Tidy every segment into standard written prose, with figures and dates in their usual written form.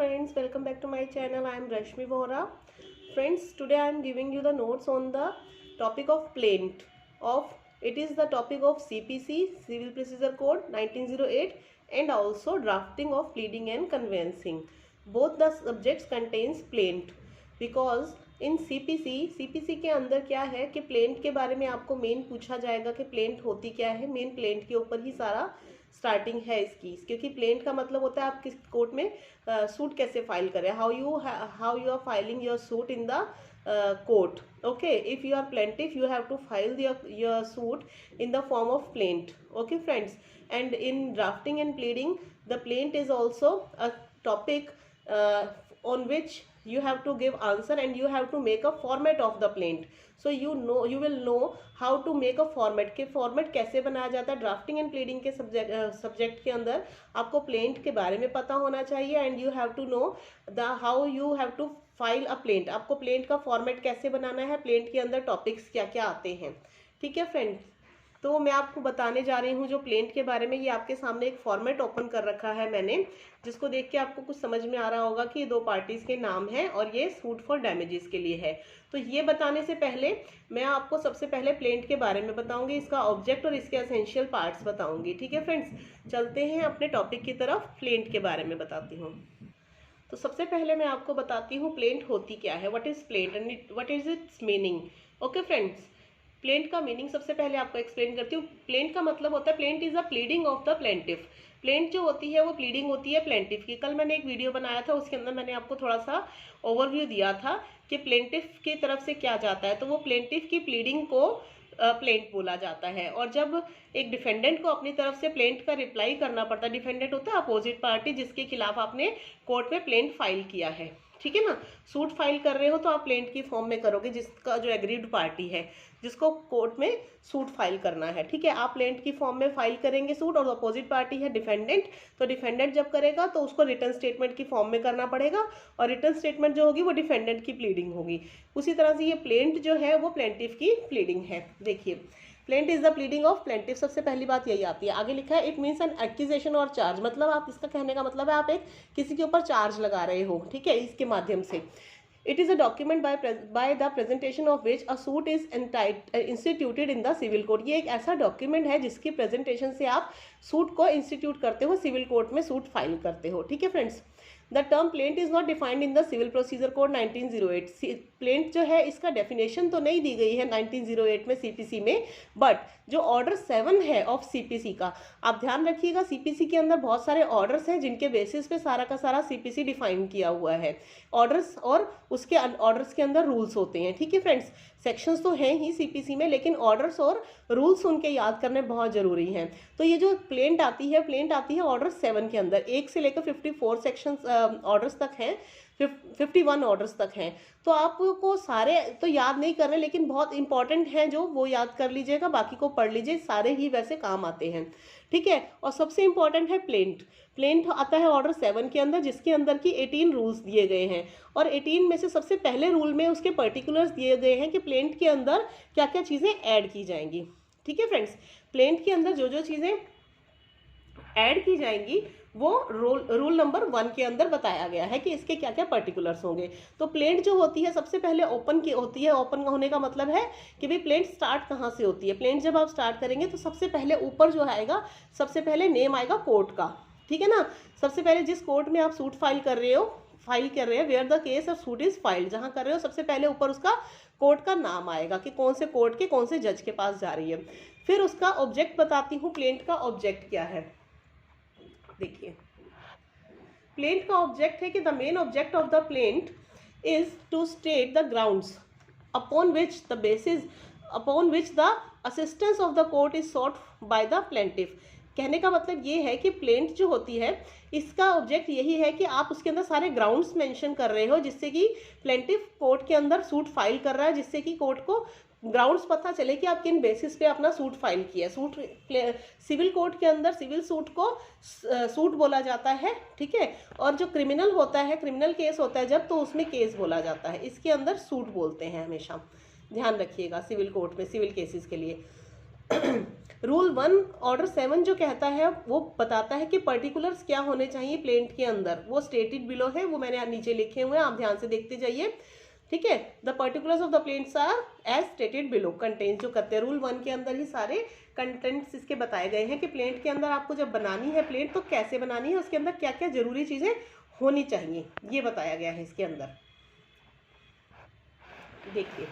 friends, welcome back to my channel. I am Rashmi Vohra. Friends, today I am giving you the notes on the topic of plaint of it is the topic of CPC Civil Procedure Code 1908 and also drafting of pleading and conveyancing. Both the subjects contains plaint because in CPC के अंदर क्या है कि plaint के बारे में आपको main पूछा जाएगा कि प्लेंट होती क्या है। मेन प्लेंट के ऊपर ही सारा स्टार्टिंग है इसकी, क्योंकि प्लेंट का मतलब होता है आप किस कोर्ट में सूट कैसे फाइल करें, how you are filing your suit in the court. Okay, if you are plaintiff you have to file your suit in the form of plaint. Okay friends, and in drafting and pleading the plaint is also a topic on which you have to give answer and you have to make a format of the plaint. So you will know how to make a format के format कैसे बनाया जाता है. Drafting and pleading के subject के अंदर आपको plaint के बारे में पता होना चाहिए and you have to know the how you have to file a plaint. आपको प्लेंट का फॉर्मेट कैसे बनाना है, प्लेंट के अंदर टॉपिक्स क्या क्या आते हैं. ठीक है फ्रेंड, तो मैं आपको बताने जा रही हूँ जो प्लेंट के बारे में. ये आपके सामने एक फॉर्मेट ओपन कर रखा है मैंने, जिसको देख के आपको कुछ समझ में आ रहा होगा कि ये दो पार्टीज के नाम हैं और ये सूट फॉर डैमेजेस के लिए है. तो ये बताने से पहले मैं आपको सबसे पहले प्लेंट के बारे में बताऊंगी, इसका ऑब्जेक्ट और इसके एसेंशियल पार्ट्स बताऊंगी. ठीक है फ्रेंड्स, चलते हैं अपने टॉपिक की तरफ. प्लेंट के बारे में बताती हूँ. तो सबसे पहले मैं आपको बताती हूँ प्लेंट होती क्या है, what is plaint and what is it's meaning. Okay friends, plaint का मीनिंग सबसे पहले आपको एक्सप्लेन करती हूँ. प्लेंट का मतलब होता है plaint is a pleading of the plaintiff. Plaint जो होती है वो प्लीडिंग होती है प्लेंटिफ की. कल मैंने एक वीडियो बनाया था, उसके अंदर मैंने आपको थोड़ा सा ओवरव्यू दिया था कि प्लेंटिफ की तरफ से क्या जाता है. तो वो प्लेंटिफ की प्लीडिंग को प्लेंट बोला जाता है. और जब एक डिफेंडेंट को अपनी तरफ से प्लेंट का रिप्लाई करना पड़ता है, डिफेंडेंट होता है अपोजिट पार्टी जिसके खिलाफ आपने कोर्ट में प्लेंट फाइल किया है. ठीक है ना, सूट फाइल कर रहे हो तो आप प्लेंट की फॉर्म में करोगे, जिसका जो एग्रीड पार्टी है जिसको कोर्ट में सूट फाइल करना है. ठीक है, आप प्लेंट की फॉर्म में फाइल करेंगे सूट और अपोजिट पार्टी है डिफेंडेंट. तो डिफेंडेंट जब करेगा तो उसको रिटर्न स्टेटमेंट की फॉर्म में करना पड़ेगा और रिटर्न स्टेटमेंट जो होगी वो डिफेंडेंट की प्लीडिंग होगी. उसी तरह से ये प्लेंट जो है वो प्लेंटिफ की प्लीडिंग है. देखिए, plaint is the pleading of plaintiff. सबसे पहली बात यही आती है. आगे लिखा है इट मीन्स एन एक्यूजेशन और चार्ज. मतलब आप इसका कहने का मतलब है आप एक किसी के ऊपर चार्ज लगा रहे हो. ठीक है, इसके माध्यम से. It is a document by the presentation of which a suit is instituted in the civil court. ये एक ऐसा डॉक्यूमेंट है जिसकी प्रेजेंटेशन से आप सूट को इंस्टीट्यूट करते हो, सिविल कोर्ट में सूट फाइल करते हो. ठीक है friends, the term plaint is not defined in the civil procedure code 1908. Plaint जो है इसका डेफिनेशन तो नहीं दी गई है 1908 में CPC में, बट जो ऑर्डर 7 है ऑफ CPC का, आप ध्यान रखिएगा CPC के अंदर बहुत सारे ऑर्डर्स हैं जिनके बेसिस पे सारा का सारा CPC डिफाइन किया हुआ है. ऑर्डर्स और उसके ऑर्डर्स के अंदर रूल्स होते हैं. ठीक है फ्रेंड्स, सेक्शंस तो हैं ही CPC में, लेकिन ऑर्डर्स और रूल्स उनके याद करने बहुत ज़रूरी हैं. तो ये जो प्लेंट आती है ऑर्डर 7 के अंदर. 1 से लेकर 54 सेक्शंस ऑर्डर्स तक हैं, 51 ऑर्डर्स तक हैं. तो आपको सारे तो याद नहीं करने, लेकिन बहुत इंपॉर्टेंट हैं जो वो याद कर लीजिएगा, बाकी को पढ़ लीजिए, सारे ही वैसे काम आते हैं. ठीक है, और सबसे इंपॉर्टेंट है प्लेंट. प्लेंट आता है ऑर्डर 7 के अंदर, जिसके अंदर की 18 रूल्स दिए गए हैं और 18 में से सबसे पहले रूल में उसके पर्टिकुलर्स दिए गए हैं कि प्लेंट के अंदर क्या क्या चीज़ें ऐड की जाएंगी. ठीक है फ्रेंड्स, प्लेंट के अंदर जो जो चीज़ें ऐड की जाएंगी वो रूल नंबर 1 के अंदर बताया गया है कि इसके क्या क्या पर्टिकुलर्स होंगे. तो प्लेंट जो होती है सबसे पहले ओपन की होती है. ओपन होने का मतलब है कि भाई प्लेंट स्टार्ट कहाँ से होती है. प्लेंट जब आप स्टार्ट करेंगे तो सबसे पहले ऊपर जो आएगा, सबसे पहले नेम आएगा कोर्ट का. ठीक है ना, सबसे पहले जिस कोर्ट में आप सूट फाइल कर रहे हैं where the case of suit is filed, जहाँ कर रहे हो सबसे पहले ऊपर उसका कोर्ट का नाम आएगा कि कौन से कोर्ट के कौन से जज के पास जा रही है. फिर उसका ऑब्जेक्ट बताती हूँ, प्लेंट का ऑब्जेक्ट क्या है. देखिए, प्लेंट का ऑब्जेक्ट है कि the main object of the plaint is to state the grounds upon which the assistance of the court is sought by the plaintiff. कहने का मतलब ये है कि प्लेंट जो होती है इसका ऑब्जेक्ट यही है कि आप उसके अंदर सारे ग्राउंड्स मेंशन कर रहे हो, जिससे कि प्लेंटिफ कोर्ट के अंदर सूट फाइल कर रहा है, जिससे कि कोर्ट को ग्राउंड्स पता चले कि आप किन बेसिस पे अपना सूट फाइल किया. सिविल कोर्ट के अंदर सिविल सूट को सूट बोला जाता है. ठीक है, और जो क्रिमिनल होता है, क्रिमिनल केस होता है जब, तो उसमें केस बोला जाता है. इसके अंदर सूट बोलते हैं हमेशा, ध्यान रखिएगा सिविल कोर्ट में, सिविल केसेस के लिए. रूल 1 ऑर्डर 7 जो कहता है वो बताता है कि पर्टिकुलर्स क्या होने चाहिए प्लेंट के अंदर, वो स्टेटेड बिलो है, वो मैंने नीचे लिखे हुए हैं, आप ध्यान से देखते जाइए, ठीक है। The particulars of the plaints are as stated below, content जो करते हैं रूल 1 के अंदर ही सारे कंटेंट्स इसके बताए गए हैं कि प्लेंट के अंदर आपको जब बनानी है प्लेंट तो कैसे बनानी है, उसके अंदर क्या क्या जरूरी चीजें होनी चाहिए, ये बताया गया है इसके अंदर। देखिए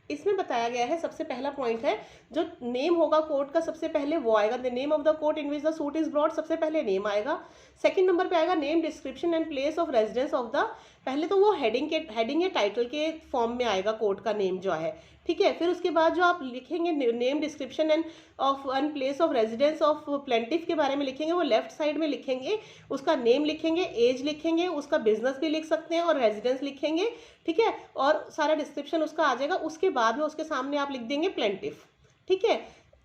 इसमें बताया गया है, सबसे पहला पॉइंट है जो नेम होगा कोर्ट का, सबसे पहले वो आएगा, the name of the court in which the suit is brought, सबसे पहले नेम आएगा। सेकंड नंबर पे आएगा name, description and place of residence of the, पहले तो वो हेडिंग या टाइटल के फॉर्म में आएगा कोर्ट का नेम जो है, ठीक है। फिर उसके बाद जो आप लिखेंगे name, description and place of residence of plaintiff के बारे में लिखेंगे, वो लेफ्ट साइड में लिखेंगे, उसका नेम लिखेंगे, एज लिखेंगे, उसका बिजनेस भी लिख सकते हैं और रेजिडेंस लिखेंगे, ठीक है, और सारा डिस्क्रिप्शन उसका आ जाएगा। उसके बाद में उसके सामने आप लिख देंगे प्लेंटिफ, ठीक है,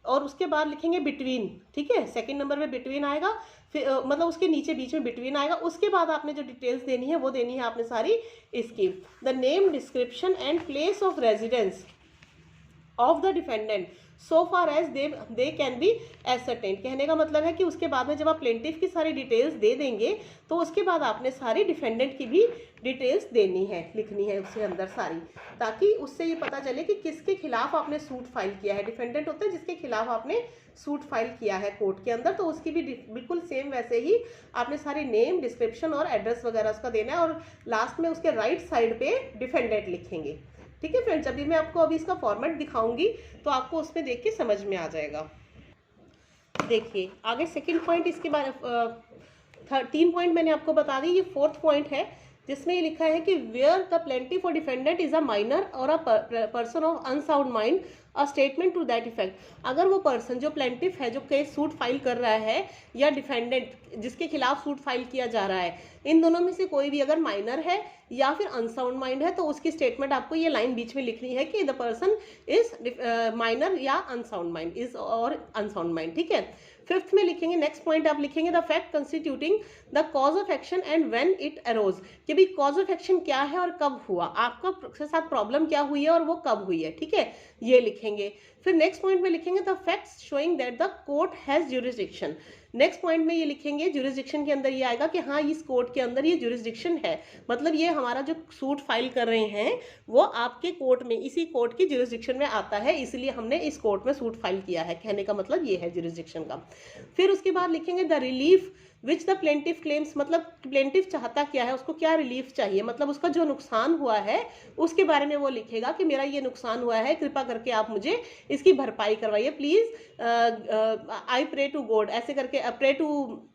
और उसके बाद लिखेंगे बिटवीन, ठीक है, सेकंड नंबर में बिटवीन आएगा, फिर मतलब उसके नीचे बीच में बिटवीन आएगा। उसके बाद आपने जो डिटेल्स देनी है वो देनी है आपने सारी इसकी, the name, description and place of residence of the defendant so far as they can be ascertained. कहने का मतलब है कि उसके बाद में जब आप प्लेंटिफ की सारी डिटेल्स दे देंगे तो उसके बाद आपने सारी डिफेंडेंट की भी डिटेल्स देनी है, लिखनी है उसके अंदर सारी, ताकि उससे ये पता चले कि किसके खिलाफ आपने सूट फाइल किया है। डिफेंडेंट होता है जिसके खिलाफ आपने सूट फाइल किया है कोर्ट के अंदर, तो उसकी भी बिल्कुल सेम वैसे ही आपने सारे नेम, डिस्क्रिप्शन और एड्रेस वगैरह उसका देना है, और लास्ट में उसके राइट साइड पे डिफेंडेंट लिखेंगे, ठीक है फ्रेंड्स। अभी मैं आपको अभी इसका फॉर्मेट दिखाऊंगी तो आपको उसमें देख के समझ में आ जाएगा। देखिए आगे सेकंड पॉइंट, इसके बारे 3 पॉइंट मैंने आपको बता दी, ये 4th पॉइंट है जिसमें ये लिखा है कि वेयर द प्लेंटिफ और डिफेंडेंट इज अ माइनर और a person of unsound mind a statement to that effect. अगर वो पर्सन जो प्लेंटिफ है, जो केस सूट फाइल कर रहा है, या डिफेंडेंट जिसके खिलाफ सूट फाइल किया जा रहा है, इन दोनों में से कोई भी अगर माइनर है या फिर अनसाउंड माइंड है तो उसकी स्टेटमेंट आपको ये लाइन बीच में लिखनी है कि द पर्सन इज माइनर या अनसाउंड माइंड, इज और अनसाउंड माइंड, ठीक है। 5th में लिखेंगे, नेक्स्ट पॉइंट आप लिखेंगे the fact constituting the cause of action and when it arose, कि भाई कॉज ऑफ एक्शन क्या है और कब हुआ, आपका साथ प्रॉब्लम क्या हुई है और वो कब हुई है, ठीक है, ये लिखेंगे। फिर नेक्स्ट पॉइंट में लिखेंगे the facts showing that the court has jurisdiction. Next point में ये लिखेंगे, ज्यूरिसडिक्शन के अंदर ये आएगा कि हाँ इस कोर्ट के अंदर ये ज्यूरिसडिक्शन है, मतलब ये हमारा जो सूट फाइल कर रहे हैं वो आपके कोर्ट में, इसी कोर्ट की ज्यूरिसडिक्शन में आता है, इसलिए हमने इस कोर्ट में सूट फाइल किया है, कहने का मतलब ये है ज्यूरिसडिक्शन का। फिर उसके बाद लिखेंगे the relief which the plaintiff claims, मतलब प्लेंटिफ चाहता क्या है, उसको क्या रिलीफ चाहिए, मतलब उसका जो नुकसान हुआ है उसके बारे में वो लिखेगा कि मेरा ये नुकसान हुआ है, कृपा करके आप मुझे इसकी भरपाई करवाइए please, I pray to God, ऐसे करके प्रे टू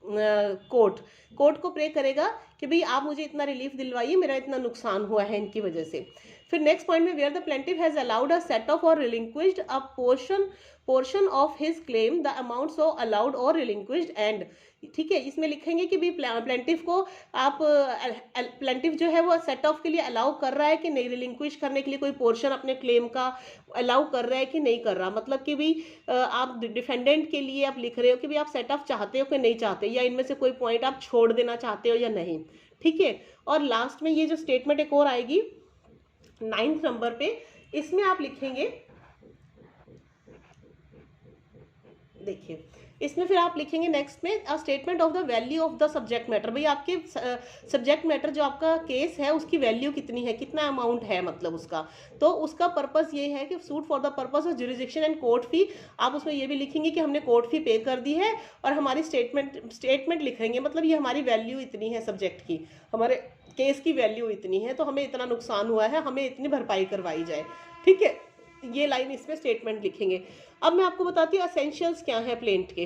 कोर्ट को प्रे करेगा कि भाई आप मुझे इतना रिलीफ दिलवाइए, मेरा इतना नुकसान हुआ है इनकी वजह से। फिर नेक्स्ट पॉइंट में where the plaintiff has allowed a set off or relinquished a portion of his claim the amount so allowed or relinquished and, ठीक है, इसमें लिखेंगे कि भी प्लेंटिफ को आप प्लेंटिफ जो है वो सेट ऑफ के लिए अलाउ कर रहा है कि नहीं, रिलिंक्विश करने के लिए कोई पोर्शन अपने क्लेम का अलाउ कर रहा है कि नहीं कर रहा, मतलब कि भी आप डिफेंडेंट के लिए आप लिख रहे हो कि भी आप सेट ऑफ चाहते हो कि नहीं चाहते, या इनमें से कोई पॉइंट आप छोड़ देना चाहते हो या नहीं, ठीक है। और लास्ट में ये जो स्टेटमेंट एक और आएगी 9th नंबर पे, इसमें आप लिखेंगे, देखिए इसमें फिर आप लिखेंगे नेक्स्ट में a statement of the value of the subject matter, भाई आपके सब्जेक्ट मैटर जो आपका केस है उसकी वैल्यू कितनी है, कितना अमाउंट है, मतलब उसका, तो उसका पर्पस ये है कि suit for the purpose of jurisdiction and court fee, आप उसमें ये भी लिखेंगे कि हमने कोर्ट फी पे कर दी है और हमारी स्टेटमेंट लिखेंगे, मतलब ये हमारी वैल्यू इतनी है सब्जेक्ट की, हमारे केस की वैल्यू इतनी है, तो हमें इतना नुकसान हुआ है, हमें इतनी भरपाई करवाई जाए, ठीक है, ये लाइन इसमें स्टेटमेंट लिखेंगे। अब मैं आपको बताती हूँ एसेंशियल्स क्या है प्लेंट के।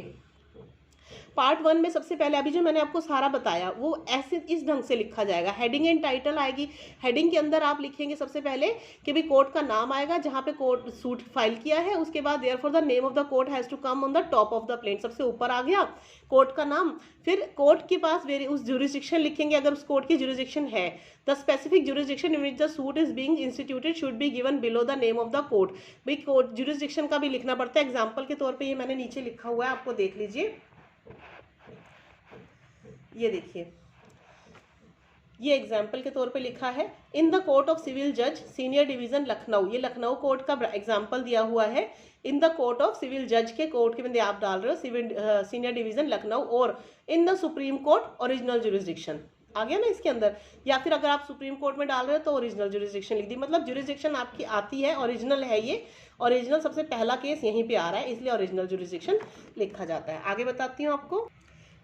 पार्ट 1 में सबसे पहले अभी जो मैंने आपको सारा बताया वो ऐसे इस ढंग से लिखा जाएगा, हेडिंग एंड टाइटल आएगी, हेडिंग के अंदर आप लिखेंगे सबसे पहले कि भी कोर्ट का नाम आएगा जहाँ पे कोर्ट सूट फाइल किया है, उसके बाद therefore the name of the court has to come on the top of the plaint, सबसे ऊपर आ गया कोर्ट का नाम। फिर कोर्ट के पास उस ज्यूरिसडिक्शन लिखेंगे अगर उस कोर्ट की ज्यूरिसडिक्शन है, the specific jurisdiction in which the suit is being instituted should be given below the name of the court, भाई कोर्ट ज्यूरिसडिक्शन का भी लिखना पड़ता है, एग्जाम्पल के तौर पर ये मैंने नीचे लिखा हुआ है, आपको देख लीजिए, ये देखिए ये एग्जाम्पल के तौर पे लिखा है, in the court of civil जज सीनियर डिवीजन लखनऊ, ये लखनऊ कोर्ट का एग्जाम्पल दिया हुआ है। In the court of civil जज के कोर्ट के बंदे आप डाल रहे हो सिविल सीनियर डिवीजन लखनऊ, और in the supreme court original jurisdiction आ गया ना इसके अंदर, या फिर अगर आप सुप्रीम कोर्ट में डाल रहे हो तो ओरिजिनल जुरिस्डिक्शन लिख दी, मतलब जुरिस्डिक्शन आपकी आती है, ओरिजिनल है ये, ओरिजिनल सबसे पहला केस यहीं पे आ रहा है, इसलिए ओरिजिनल जुरिस्डिक्शन लिखा जाता है। आगे बताती हूँ आपको,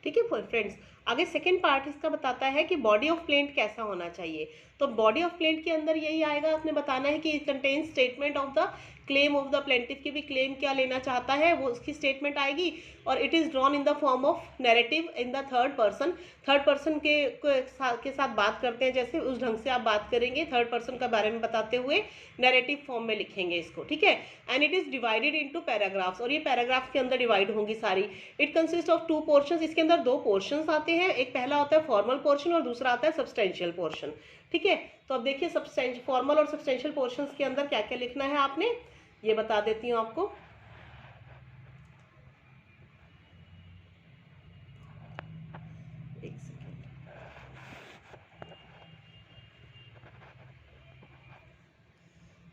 ठीक है फ्रेंड्स। आगे सेकंड पार्ट इसका बताता है कि बॉडी ऑफ प्लेंट कैसा होना चाहिए। तो बॉडी ऑफ प्लेंट के अंदर यही आएगा, आपने बताना है कि it contain statement of the claim of the plaintiff, की भी क्लेम क्या लेना चाहता है वो उसकी स्टेटमेंट आएगी, और it is drawn in the form of narrative in the third person. Third person के साथ बात करते हैं, जैसे उस ढंग से आप बात करेंगे, थर्ड पर्सन के बारे में बताते हुए नैरेटिव फॉर्म में लिखेंगे इसको, ठीक है। And it is divided into paragraphs, और ये पैराग्राफ के अंदर डिवाइड होंगी सारी। इट कंसिस्ट ऑफ 2 पोर्शंस, इसके अंदर 2 पोर्शंस आते हैं, एक पहला होता है फॉर्मल पोर्शन और दूसरा आता है सब्सटेंशियल पोर्शन, ठीक है। तो अब देखिए फॉर्मल और सब्सटेंशियल पोर्शंस के अंदर क्या क्या लिखना है आपने, ये बता देती हूँ आपको। एक सेकेंड,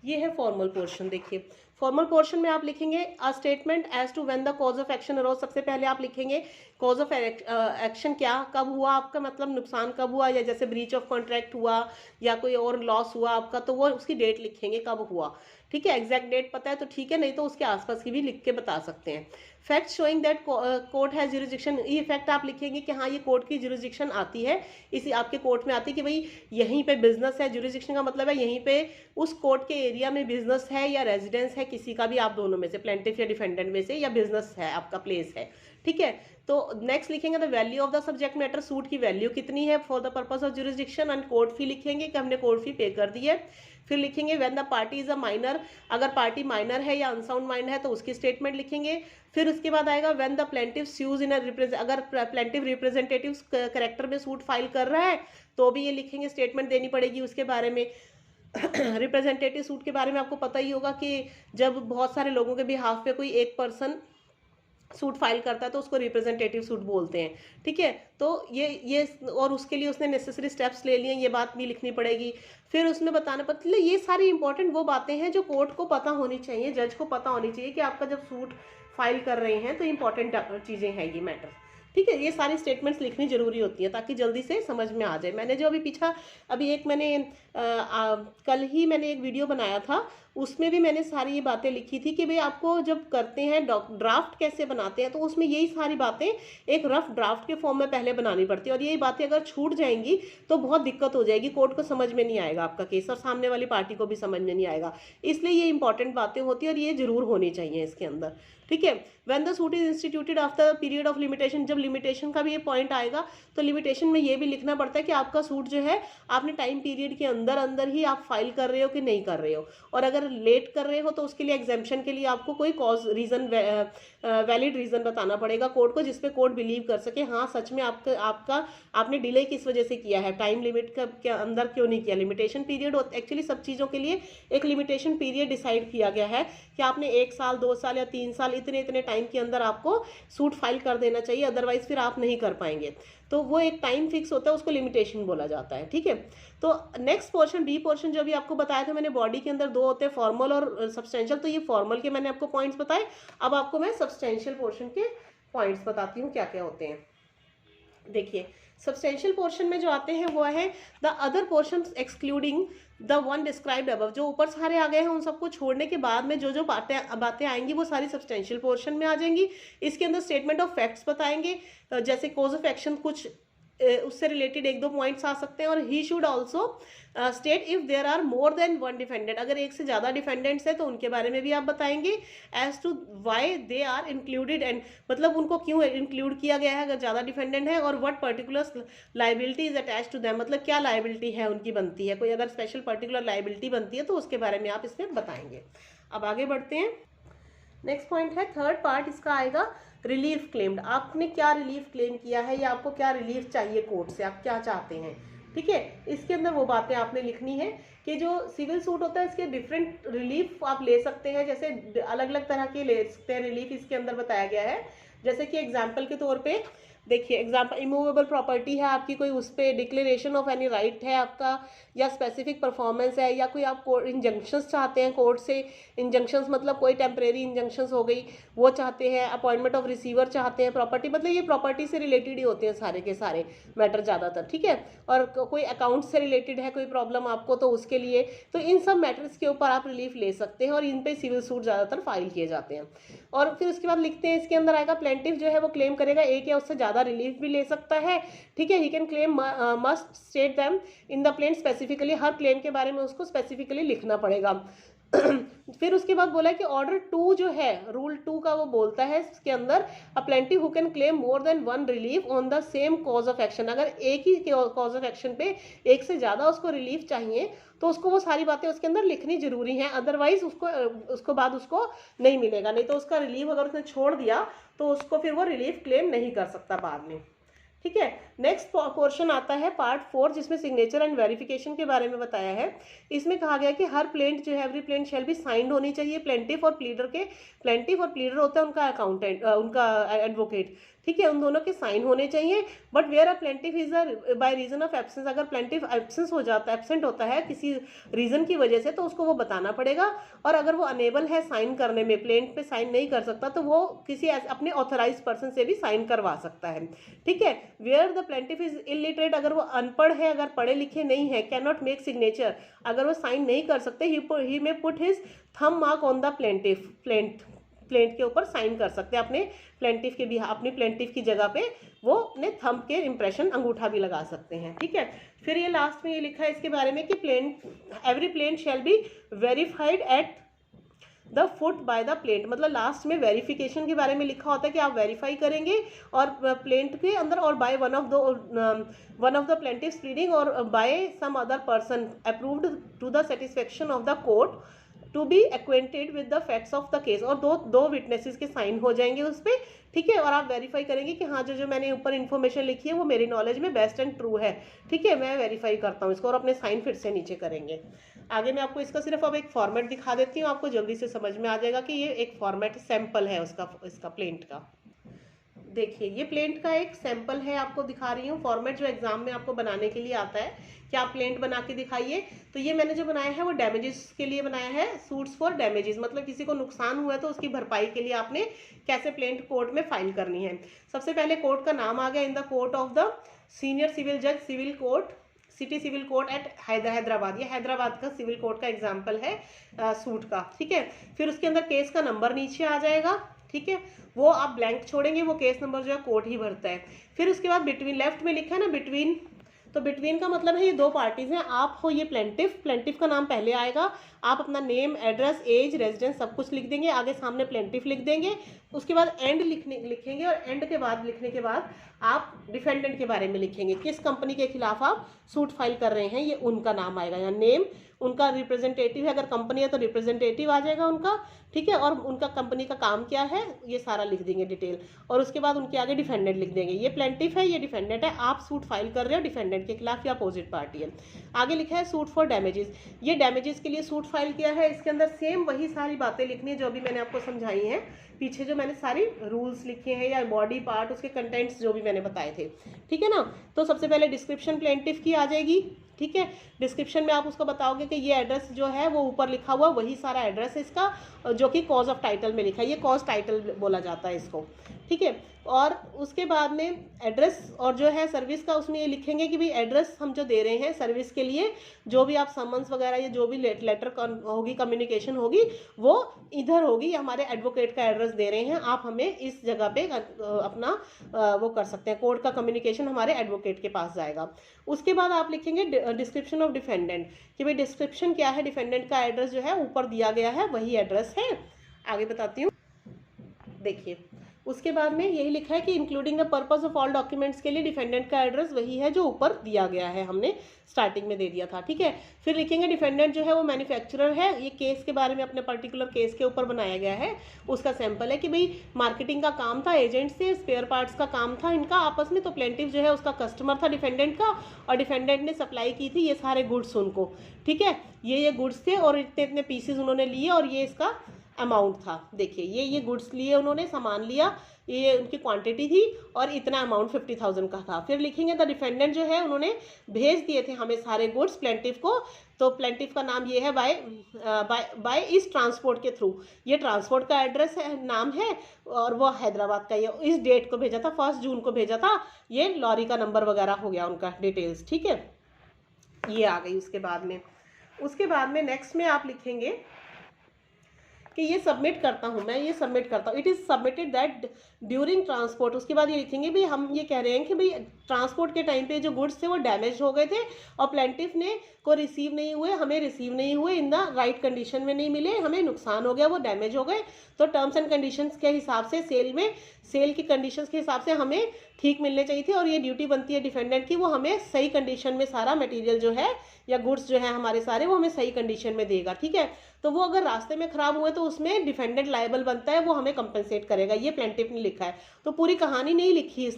ये है फॉर्मल पोर्शन। देखिए फॉर्मल पोर्शन में आप लिखेंगे a statement as to when the cause of action arose, सबसे पहले आप लिखेंगे कॉज ऑफ एक्शन क्या, कब हुआ आपका, मतलब नुकसान कब हुआ, या जैसे ब्रीच ऑफ कॉन्ट्रैक्ट हुआ या कोई और लॉस हुआ आपका, तो वो उसकी डेट लिखेंगे कब हुआ, ठीक है। एग्जैक्ट डेट पता है तो ठीक है, नहीं तो उसके आसपास की भी लिख के बता सकते हैं। Fact showing that court has jurisdiction, ये फैक्ट आप लिखेंगे कि हाँ ये कोर्ट की जुरिस्डिक्शन आती है, इसी आपके कोर्ट में आती है कि भाई यहीं पे बिजनेस है, जुरिस्डिक्शन का मतलब है यहीं पे उस कोर्ट के एरिया में बिजनेस है या रेजिडेंस है, किसी का भी आप दोनों में से, प्लेंटिफ या डिफेंडेंट में से, या बिजनेस है आपका, प्लेस है, ठीक है। तो नेक्स्ट लिखेंगे the value of the subject matter, suit की वैल्यू कितनी है for the purpose of jurisdiction, and court fee लिखेंगे कि हमने कोर्ट फी पे कर दी है। फिर लिखेंगे when the party is a minor, अगर पार्टी माइनर है या अनसाउंड माइंड है तो उसकी स्टेटमेंट लिखेंगे। फिर उसके बाद आएगा व्हेन द प्लेंटिव स्यूज इन अगर प्लेंटिव रिप्रेजेंटेटिव कैरेक्टर में सूट फाइल कर रहा है तो भी ये लिखेंगे, स्टेटमेंट देनी पड़ेगी उसके बारे में। रिप्रेजेंटेटिव सूट के बारे में आपको पता ही होगा कि जब बहुत सारे लोगों के बिहाफ पे कोई एक पर्सन सूट फाइल करता है तो उसको रिप्रेजेंटेटिव सूट बोलते हैं, ठीक है। तो ये और उसके लिए उसने नेसेसरी स्टेप्स ले लिए, ये बात भी लिखनी पड़ेगी। फिर उसमें बताना पड़ता, ये सारी इंपॉर्टेंट वो बातें हैं जो कोर्ट को पता होनी चाहिए, जज को पता होनी चाहिए कि आपका जब सूट फाइल कर रहे हैं तो इंपॉर्टेंट चीज़ें हैं ये मैटर, ठीक है। ये सारी स्टेटमेंट्स लिखनी जरूरी होती है ताकि जल्दी से समझ में आ जाए। मैंने जो अभी एक मैंने कल ही मैंने एक वीडियो बनाया था, उसमें भी मैंने सारी ये बातें लिखी थी कि भाई आपको जब करते हैं ड्राफ्ट कैसे बनाते हैं, तो उसमें यही सारी बातें एक रफ ड्राफ्ट के फॉर्म में पहले बनानी पड़ती है, और यही बातें अगर छूट जाएंगी तो बहुत दिक्कत हो जाएगी, कोर्ट को समझ में नहीं आएगा आपका केस, और सामने वाली पार्टी को भी समझ में नहीं आएगा। इसलिए ये इंपॉर्टेंट बातें होती है और ये जरूर होनी चाहिए इसके अंदर, ठीक है। When the suit is instituted after period of limitation, जब लिमिटेशन का भी ये पॉइंट आएगा तो लिमिटेशन में ये भी लिखना पड़ता है कि आपका सूट जो है आपने टाइम पीरियड के अंदर अंदर ही आप फाइल कर रहे हो कि नहीं कर रहे हो, और अगर लेट कर रहे हो तो उसके लिए एग्जाम्पशन के लिए आपको कोई कॉज रीजन, वैलिड रीजन बताना पड़ेगा कोर्ट को, जिसपे कोर्ट बिलीव कर सके हाँ सच में आपका आपने डिले किस वजह से किया है, टाइम लिमिट के अंदर क्यों नहीं किया। लिमिटेशन पीरियड एक्चुअली सब चीज़ों के लिए एक लिमिटेशन पीरियड डिसाइड किया गया है कि आपने 1 साल 2 साल या 3 साल इतने टाइम के अंदर आपको सूट फाइल कर देना चाहिए, अदरवाइज फिर आप नहीं कर पाएंगे। तो वो एक टाइम फिक्स होता है, उसको लिमिटेशन बोला जाता है, ठीक है। तो नेक्स्ट पोर्शन बी पोर्शन जो भी आपको बताया था मैंने, बॉडी के अंदर 2 होते हैं, फॉर्मल और सब्सटेंशियल। तो ये फॉर्मल के मैंने आपको पॉइंट्स बताए, अब आपको मैं सब्सटेंशियल पोर्शन के पॉइंट्स बताती हूँ क्या क्या होते हैं। देखिए सब्सटेंशियल पोर्शन में जो आते हैं वो है the other portion excluding the one described above, जो ऊपर सारे आ गए हैं उन सबको छोड़ने के बाद में जो बातें आएंगी वो सारी सब्सटेंशियल पोर्शन में आ जाएंगी। इसके अंदर स्टेटमेंट ऑफ फैक्ट्स बताएंगे, जैसे कॉज ऑफ एक्शन कुछ उससे रिलेटेड 1-2 पॉइंट्स आ सकते हैं, और he should also state if there are more than 1 defendant, अगर एक से ज़्यादा डिफेंडेंट्स है तो उनके बारे में भी आप बताएंगे, as to why they are included, and मतलब उनको क्यों इंक्लूड किया गया है अगर ज़्यादा डिफेंडेंट है, और what particular liability is attach to them, मतलब क्या लाइबिलिटी है उनकी बनती है, कोई अगर स्पेशल पर्टिकुलर लाइबिलिटी बनती है तो उसके बारे में आप इसमें बताएंगे। अब आगे बढ़ते हैं, नेक्स्ट पॉइंट है थर्ड पार्ट, इसका आएगा रिलीफ क्लेम्ड, आपने क्या रिलीफ क्लेम किया है या आपको क्या रिलीफ चाहिए कोर्ट से, आप क्या चाहते हैं, ठीक है। इसके अंदर वो बातें आपने लिखनी है कि जो सिविल सूट होता है इसके डिफरेंट रिलीफ आप ले सकते हैं, जैसे अलग अलग तरह के ले सकते हैं रिलीफ, इसके अंदर बताया गया है। जैसे कि एग्जाम्पल के तौर पे देखिए एग्जाम्पल, इमूवेबल प्रॉपर्टी है आपकी, कोई उस पर डिक्लेरेशन ऑफ एनी राइट है आपका, या स्पेसिफिक परफॉर्मेंस है, या कोई आप कोर्ट इंजंक्शंस चाहते हैं, कोर्ट से इंजंक्शंस मतलब कोई टेम्परेरी इंजंक्शंस हो गई वो चाहते हैं, अपॉइंटमेंट ऑफ रिसीवर चाहते हैं, प्रॉपर्टी मतलब ये प्रॉपर्टी से रिलेटेड ही होते हैं सारे के सारे मैटर ज़्यादातर, ठीक है। और कोई अकाउंट से रिलेटेड है कोई प्रॉब्लम आपको, तो उसके लिए, तो इन सब मैटर्स के ऊपर आप रिलीफ ले सकते हैं और इन पे सिविल सूट ज़्यादातर फाइल किए जाते हैं। और फिर उसके बाद लिखते हैं, इसके अंदर आएगा प्लेंटिफ जो है वो क्लेम करेगा एक या उससे ज़्यादा रिलीफ भी ले सकता है, ठीक है। He can claim must state them in the plaint specifically, हर क्लेम के बारे में उसको स्पेसिफिकली लिखना पड़ेगा। फिर उसके बाद बोला है कि ऑर्डर 2 जो है, रूल 2 का वो बोलता है इसके अंदर, a plaintiff who can claim more than one relief on the same cause of action, अगर एक ही कॉज ऑफ एक्शन पे एक से ज़्यादा उसको रिलीफ चाहिए तो उसको वो सारी बातें उसके अंदर लिखनी जरूरी है, अदरवाइज उसको बाद उसको नहीं मिलेगा, नहीं तो उसका रिलीफ अगर उसने छोड़ दिया तो उसको फिर वो रिलीफ क्लेम नहीं कर सकता बाद में, ठीक है। नेक्स्ट पोर्शन आता है पार्ट 4, जिसमें सिग्नेचर एंड वेरिफिकेशन के बारे में बताया है। इसमें कहा गया कि हर प्लेंट जो है, every plaint shall be signed होनी चाहिए प्लेंटिफ और प्लीडर के, प्लेंटिफ और प्लीडर होता है उनका अकाउंटेंट, उनका एडवोकेट, ठीक है, उन दोनों के साइन होने चाहिए। But where a plaintiff is by reason of absence, अगर प्लेंटिफ एब्सेंस हो जाता है, एब्सेंट होता है किसी रीजन की वजह से, तो उसको वो बताना पड़ेगा। और अगर वो अनेबल है साइन करने में, प्लेंट पे साइन नहीं कर सकता, तो वो किसी अपने ऑथराइज पर्सन से भी साइन करवा सकता है, ठीक है। Where the plaintiff is illiterate, अगर वो अनपढ़ है, अगर पढ़े लिखे नहीं है, कैन नॉट मेक सिग्नेचर, अगर वो साइन नहीं कर सकते, he may put his thumb mark on the plaintiff, plaint के ऊपर साइन कर सकते हैं अपने प्लेंटिफ के भी, अपनी प्लेंटिफ की जगह पे वो अपने थंब के इंप्रेशन अंगूठा भी लगा सकते हैं, ठीक है। फिर ये लास्ट में ये लिखा है इसके बारे में कि every plaint shall be verified at the foot by the plaint, मतलब लास्ट में वेरिफिकेशन के बारे में लिखा होता है कि आप वेरीफाई करेंगे और प्लेंट के अंदर, और by one of the plaintiffs pleading or by some other person approved to the satisfaction of the court to be acquainted with the facts of the case, और दो विटनेसेस के साइन हो जाएंगे उस पर, ठीक है। और आप वेरीफाई करेंगे कि हाँ जो मैंने ऊपर इन्फॉर्मेशन लिखी है वो मेरी नॉलेज में बेस्ट एंड ट्रू है, ठीक है, मैं वेरीफाई करता हूँ इसको, और अपने साइन फिर से नीचे करेंगे। आगे मैं आपको इसका सिर्फ अब एक फॉर्मेट दिखा देती हूँ, आपको जल्दी से समझ में आ जाएगा कि ये एक फॉर्मेट सैंपल है इसका प्लेंट का। देखिए ये प्लेंट का एक सैंपल है, आपको दिखा रही हूँ फॉर्मेट जो एग्जाम में आपको बनाने के लिए आता है कि आप प्लेंट बना के दिखाइए। तो ये मैंने जो बनाया है वो डैमेजेस के लिए बनाया है, सूट्स फॉर डैमेजेस, मतलब किसी को नुकसान हुआ है तो उसकी भरपाई के लिए आपने कैसे प्लेंट कोर्ट में फाइल करनी है। सबसे पहले कोर्ट का नाम आ गया, in the court of the senior civil जज civil court city civil court at Hyderabad, ये हैदराबाद का सिविल कोर्ट का एग्जाम्पल है सूट का, ठीक है। फिर उसके अंदर केस का नंबर नीचे आ जाएगा, ठीक है, वो आप ब्लैंक छोड़ेंगे, वो केस नंबर जो है कोर्ट ही भरता है। फिर उसके बाद बिटवीन, लेफ्ट में लिखा है ना बिटवीन, तो बिटवीन का मतलब है ये दो पार्टीज हैं, आप हो ये प्लेंटिफ का नाम पहले आएगा, आप अपना नेम एड्रेस एज रेजिडेंस सब कुछ लिख देंगे, आगे सामने प्लेंटिफ लिख देंगे, उसके बाद एंड लिखेंगे, और एंड के बाद लिखने के बाद आप डिफेंडेंट के बारे में लिखेंगे, किस कंपनी के खिलाफ आप सूट फाइल कर रहे हैं, ये उनका नाम आएगा, या नेम उनका रिप्रेजेंटेटिव है, अगर कंपनी है तो रिप्रेजेंटेटिव आ जाएगा उनका, ठीक है, और उनका कंपनी का काम क्या है ये सारा लिख देंगे डिटेल, और उसके बाद उनके आगे डिफेंडेंट लिख देंगे, ये प्लेंटिफ है ये डिफेंडेंट है, आप सूट फाइल कर रहे हो डिफेंडेंट के खिलाफ या अपोजिट पार्टी है। आगे लिखा है सूट फॉर डैमेजेस, ये डैमेजेस के लिए सूट फाइल किया है, इसके अंदर सेम वही सारी बातें लिखनी है जो भी मैंने आपको समझाई हैं, पीछे जो मैंने सारी रूल्स लिखे हैं या बॉडी पार्ट उसके कंटेंट्स जो भी मैंने बताए थे, ठीक है ना। तो सबसे पहले डिस्क्रिप्शन प्लेंटिफ की आ जाएगी, ठीक है, डिस्क्रिप्शन में आप उसको बताओगे कि ये एड्रेस जो है वो ऊपर लिखा हुआ वही सारा एड्रेस है इसका, जो कि कॉज ऑफ टाइटल में लिखा है, ये कॉज टाइटल बोला जाता है इसको, ठीक है। और उसके बाद में एड्रेस और जो है सर्विस का, उसमें ये लिखेंगे कि भाई एड्रेस हम जो दे रहे हैं सर्विस के लिए, जो भी आप समन्स वगैरह या जो भी लेटर होगी कम्युनिकेशन होगी वो इधर होगी, हमारे एडवोकेट का एड्रेस दे रहे हैं, आप हमें इस जगह पे अपना वो कर सकते हैं, कोर्ट का कम्युनिकेशन हमारे एडवोकेट के पास जाएगा। उसके बाद आप लिखेंगे डिस्क्रिप्शन ऑफ डिफेंडेंट, कि भाई डिस्क्रिप्शन क्या है, डिफेंडेंट का एड्रेस जो है ऊपर दिया गया है वही एड्रेस है। आगे बताती हूँ, देखिए उसके बाद में यही लिखा है कि including the purpose of all documents के लिए डिफेंडेंट का एड्रेस वही है जो ऊपर दिया गया है, हमने स्टार्टिंग में दे दिया था, ठीक है। फिर लिखेंगे डिफेंडेंट जो है वो मैन्युफैक्चरर है, ये केस के बारे में अपने पर्टिकुलर केस के ऊपर बनाया गया है, उसका सैंपल है कि भाई मार्केटिंग का काम था, एजेंट से स्पेयर पार्ट्स का काम था इनका आपस में, तो प्लेंटिफ जो है उसका कस्टमर था डिफेंडेंट का, और डिफेंडेंट ने सप्लाई की थी ये सारे गुड्स उनको, ठीक है, ये गुड्स थे और इतने इतने पीसेज उन्होंने लिए और ये इसका अमाउंट था। देखिए ये गुड्स लिए उन्होंने, सामान लिया, ये उनकी क्वांटिटी थी और इतना अमाउंट 50,000 का था। फिर लिखेंगे द डिफेंडेंट जो है उन्होंने भेज दिए थे हमें सारे गुड्स प्लेंटिफ को, तो प्लेंटिफ का नाम ये है बाय इस ट्रांसपोर्ट के थ्रू, ये ट्रांसपोर्ट का एड्रेस है, नाम है, और वो हैदराबाद का, ये इस डेट को भेजा था, 1 जून को भेजा था, ये लॉरी का नंबर वगैरह हो गया उनका डिटेल्स, ठीक है, ये आ गई। उसके बाद में नेक्स्ट में आप लिखेंगे कि ये सबमिट करता हूँ मैं, ये सबमिट करता हूँ, it is submitted that during transport. उसके बाद ये लिखेंगे भाई हम ये कह रहे हैं कि भाई ट्रांसपोर्ट के टाइम पे जो गुड्स थे वो डैमेज हो गए थे और प्लेंटिफ ने को रिसीव नहीं हुए, हमें रिसीव नहीं हुए, इन द राइट कंडीशन में नहीं मिले, हमें नुकसान हो गया, वो डैमेज हो गए, तो टर्म्स एंड कंडीशंस के हिसाब से सेल की कंडीशंस के हिसाब से हमें ठीक मिलने चाहिए थे, और ये ड्यूटी बनती है डिफेंडेंट की, वो हमें सही कंडीशन में सारा मटेरियल जो है या गुड्स जो है हमारे सारे वो हमें सही कंडीशन में देगा, ठीक है। तो वो अगर रास्ते में खराब हुए तो उसमें डिफेंडेंट लायबल बनता है, वो हमें कंपनसेट करेगा, ये प्लेंटिफ ने लिखा है। तो पूरी कहानी नहीं लिखी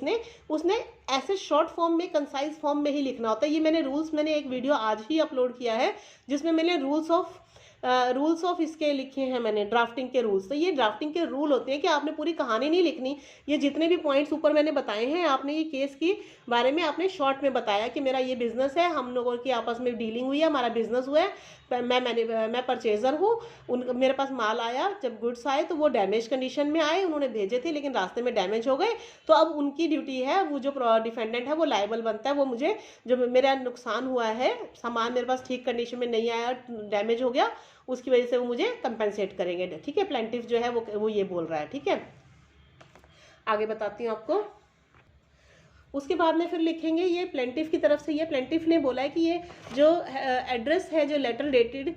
उसने ऐसे शॉर्ट फॉर्म में, कंसाइज फॉर्म में ही लिखना होता है। ये मैंने एक वीडियो आज ही अपलोड किया है जिसमें मैंने रूल्स ऑफ इसके लिखे हैं, मैंने ड्राफ्टिंग के रूल्स। तो ये ड्राफ्टिंग के रूल होते हैं कि आपने पूरी कहानी नहीं लिखनी, ये जितने भी पॉइंट्स ऊपर मैंने बताए हैं आपने ये केस की बारे में आपने शॉर्ट में बताया कि मेरा ये बिजनेस है, हम लोगों की आपस में डीलिंग हुई है, हमारा बिजनेस हुआ है, मैं परचेजर हूँ, मेरे पास माल आया, जब गुड्स आए तो वो डैमेज कंडीशन में आए, उन्होंने भेजे थे लेकिन रास्ते में डैमेज हो गए, तो अब उनकी ड्यूटी है, वो जो डिफेंडेंट है वो लायबल बनता है, वो मुझे जो मेरा नुकसान हुआ है, सामान मेरे पास ठीक कंडीशन में नहीं आया, डैमेज हो गया, उसकी वजह से वो मुझे कंपेंसेट करेंगे, ठीक है। प्लेंटिफ जो है वो ये बोल रहा है, ठीक है। आगे बताती हूँ आपको। उसके बाद में फिर लिखेंगे ये प्लेंटिफ की तरफ से, ये प्लेंटिफ ने बोला है कि ये जो एड्रेस है, जो लेटर डेटेड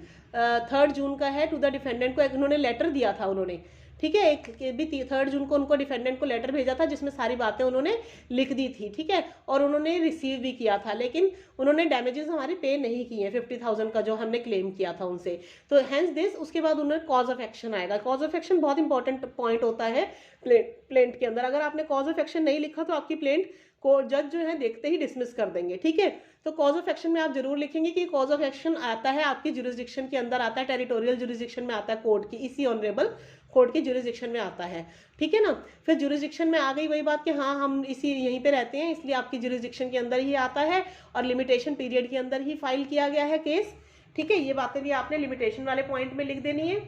3 जून का है, टू द डिफेंडेंट को उन्होंने लेटर दिया था उन्होंने, ठीक है, एक भी 3 जून को उनको डिफेंडेंट को लेटर भेजा था जिसमें सारी बातें उन्होंने लिख दी थी, ठीक है, और उन्होंने रिसीव भी किया था, लेकिन उन्होंने डैमेजेस हमारे पे नहीं किए हैं 50,000 का जो हमने क्लेम किया था उनसे, तो हैंस दिस। उसके बाद उन्होंने कॉज ऑफ एक्शन आएगा। कॉज ऑफ एक्शन बहुत इंपॉर्टेंट पॉइंट होता है प्लेंट के अंदर। अगर आपने कॉज ऑफ एक्शन नहीं लिखा तो आपकी प्लेंट को जज जो है देखते ही डिसमिस कर देंगे, ठीक है। तो कॉज ऑफ एक्शन में आप जरूर लिखेंगे कि कॉज ऑफ एक्शन आता है आपकी जुरिस्डिक्शन के अंदर, आता है टेरिटोरियल जुरिस्डिक्शन में, आता है कोर्ट की, इसी ऑनरेबल कोर्ट की जुरिस्डिक्शन में आता है, ठीक है ना। फिर जुरिस्डिक्शन में आ गई वही बात कि हाँ हम यहीं पे रहते हैं, इसलिए आपकी जुरिस्डिक्शन के अंदर ही आता है और लिमिटेशन पीरियड के अंदर ही फाइल किया गया है केस, ठीक है। ये बातें भी आपने लिमिटेशन वाले पॉइंट में लिख देनी है।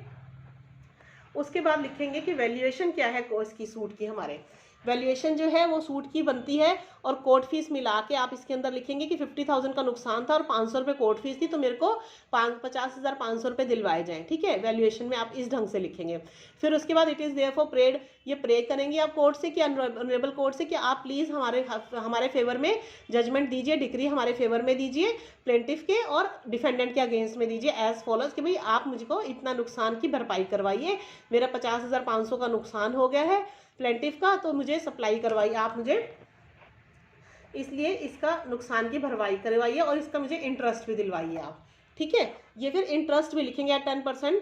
उसके बाद लिखेंगे कि वैल्यूएशन क्या है इसकी सूट की, हमारे वैल्यूएशन जो है वो सूट की बनती है और कोर्ट फीस मिला के आप इसके अंदर लिखेंगे कि 50,000 का नुकसान था और 500 रुपये कोर्ट फीस थी, तो मेरे को 50,500 रुपये दिलवाए जाएं, ठीक है। वैल्यूएशन में आप इस ढंग से लिखेंगे। फिर उसके बाद it is therefore prayed, ये प्रे करेंगे आप कोर्ट से कि ऑनरेबल कोर्ट से कि आप प्लीज़ हमारे फेवर में जजमेंट दीजिए, डिक्री हमारे फेवर में दीजिए, प्लेंटिफ के और डिफेंडेंट के अगेंस्ट में दीजिए एज फॉलोज कि भाई आप मुझको इतना नुकसान की भरपाई करवाइए, मेरा 50,500 का नुकसान हो गया है प्लेंटिफ का, तो मुझे सप्लाई करवाइए आप मुझे, इसलिए इसका नुकसान की भरपाई करवाइए और इसका मुझे इंटरेस्ट भी दिलवाइए आप, ठीक है। ये फिर इंटरेस्ट भी लिखेंगे 10%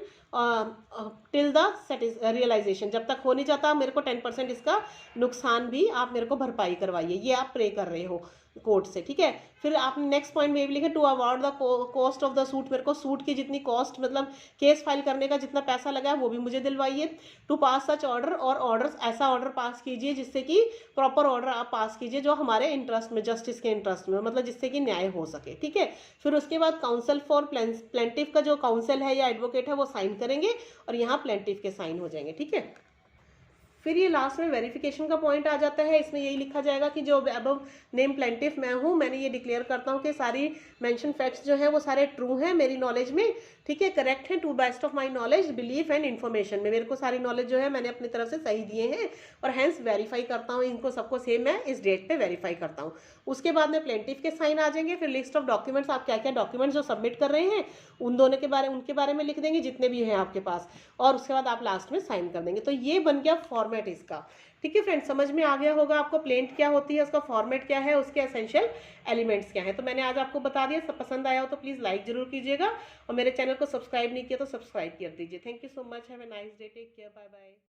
टिल द रियलाइजेशन, जब तक हो नहीं जाता मेरे को 10% इसका नुकसान भी आप मेरे को भरपाई करवाइए, ये आप प्रे कर रहे हो कोर्ट से, ठीक है। फिर आपने नेक्स्ट पॉइंट में ये भी लिखे to award the cost of the suit, मेरे को सूट की जितनी कॉस्ट मतलब केस फाइल करने का जितना पैसा लगा है वो भी मुझे दिलवाइए। टू पास सच ऑर्डर, और ऑर्डर ऐसा ऑर्डर पास कीजिए जिससे कि प्रॉपर ऑर्डर आप पास कीजिए जो हमारे इंटरेस्ट में, जस्टिस के इंटरेस्ट में, मतलब जिससे कि न्याय हो सके, ठीक है। फिर उसके बाद काउंसिल फॉर प्लेंटिफ का जो काउंसिल है या एडवोकेट है वो साइन करेंगे और यहाँ प्लेंटिफ के साइन हो जाएंगे, ठीक है। फिर ये लास्ट में वेरिफिकेशन का पॉइंट आ जाता है, इसमें यही लिखा जाएगा कि जो अबव नेम प्लेंटिफ मैं हूँ, मैंने ये डिक्लेयर करता हूँ कि सारी मेंशन फैक्ट्स जो हैं वो सारे ट्रू हैं मेरी नॉलेज में, ठीक है, करेक्ट है to best of my knowledge, belief and information में, मेरे को सारी नॉलेज जो है मैंने अपनी तरफ से सही दिए हैं और हैंस वेरीफाई करता हूँ इनको सबको सेम, मैं इस डेट पे वेरीफाई करता हूँ। उसके बाद में प्लेंटिफ के साइन आ जाएंगे। फिर लिस्ट ऑफ डॉक्यूमेंट्स, आप क्या क्या डॉक्यूमेंट्स जो सबमिट कर रहे हैं उनके बारे में लिख देंगे जितने भी हैं आपके पास, और उसके बाद आप लास्ट में साइन कर देंगे। तो ये बन गया फॉर्मेट इसका, ठीक है फ्रेंड्स। समझ में आ गया होगा आपको प्लेंट क्या होती है, उसका फॉर्मेट क्या है, उसके एसेंशियल एलिमेंट्स क्या है। तो मैंने आज आपको बता दिया, सब पसंद आया हो तो प्लीज़ लाइक जरूर कीजिएगा और मेरे चैनल को सब्सक्राइब नहीं किया तो सब्सक्राइब कर दीजिए। Thank you so much, have a nice day, take care, bye bye.